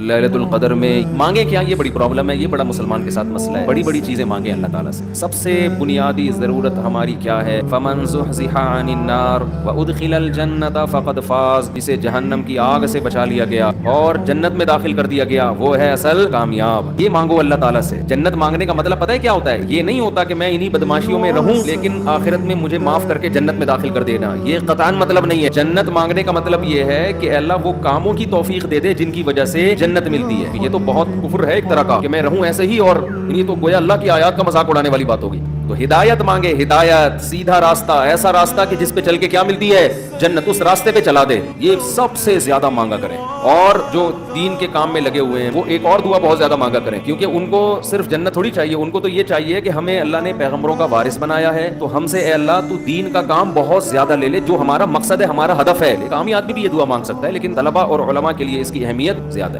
लैलतुल क़द्र में मांगे क्या, ये बड़ी प्रॉब्लम है, ये बड़ा मुसलमान के साथ मसला है। बड़ी बड़ी चीजें मांगे अल्लाह ताला से। सबसे बुनियादी जरूरत हमारी क्या है? फमन ज़ुहज़िहा अनिन नार व उदखिलल जन्नत फ़क़द फ़ाज़, जिसे जहन्नम की आग से बचा लिया गया और जन्नत में दाखिल कर दिया गया, वो है असल कामयाब। ये मांगो अल्लाह ताला से। जन्नत मांगने का मतलब पता है क्या होता है? ये नहीं होता कि मैं इन्हीं बदमाशियों में रहूं लेकिन आखिरत में मुझे माफ करके जन्नत में दाखिल कर देना, ये कतान मतलब नहीं है। जन्नत मांगने का मतलब ये है कि अल्लाह वो कामों की तौफीक दे दे जिनकी वजह से जन्नत मिलती है। ये तो बहुत कुफ्र है एक तरह का कि मैं रहूं ऐसे ही, और ये तो गोया अल्लाह की आयत का मजाक उड़ाने वाली बात होगी। तो हिदायत मांगे, हिदायत, सीधा रास्ता, ऐसा रास्ता कि जिस पे चल के क्या मिलती है? जन्नत। उस रास्ते पे चला दे, ये सबसे ज्यादा मांगा करें। और जो दीन के काम में लगे हुए हैं वो एक और दुआ बहुत ज्यादा मांगा करें, क्योंकि उनको सिर्फ जन्नत थोड़ी चाहिए, उनको तो ये चाहिए कि हमें अल्लाह ने पैगंबरों का वारिस बनाया है, तो हमसे ए अल्लाह तू दीन का काम बहुत ज्यादा ले ले, जो हमारा मकसद है, हमारा हदफ है। एक आम आदमी भी ये दुआ मांग सकता है, लेकिन तलबा और उलमा के लिए इसकी अहमियत ज्यादा है।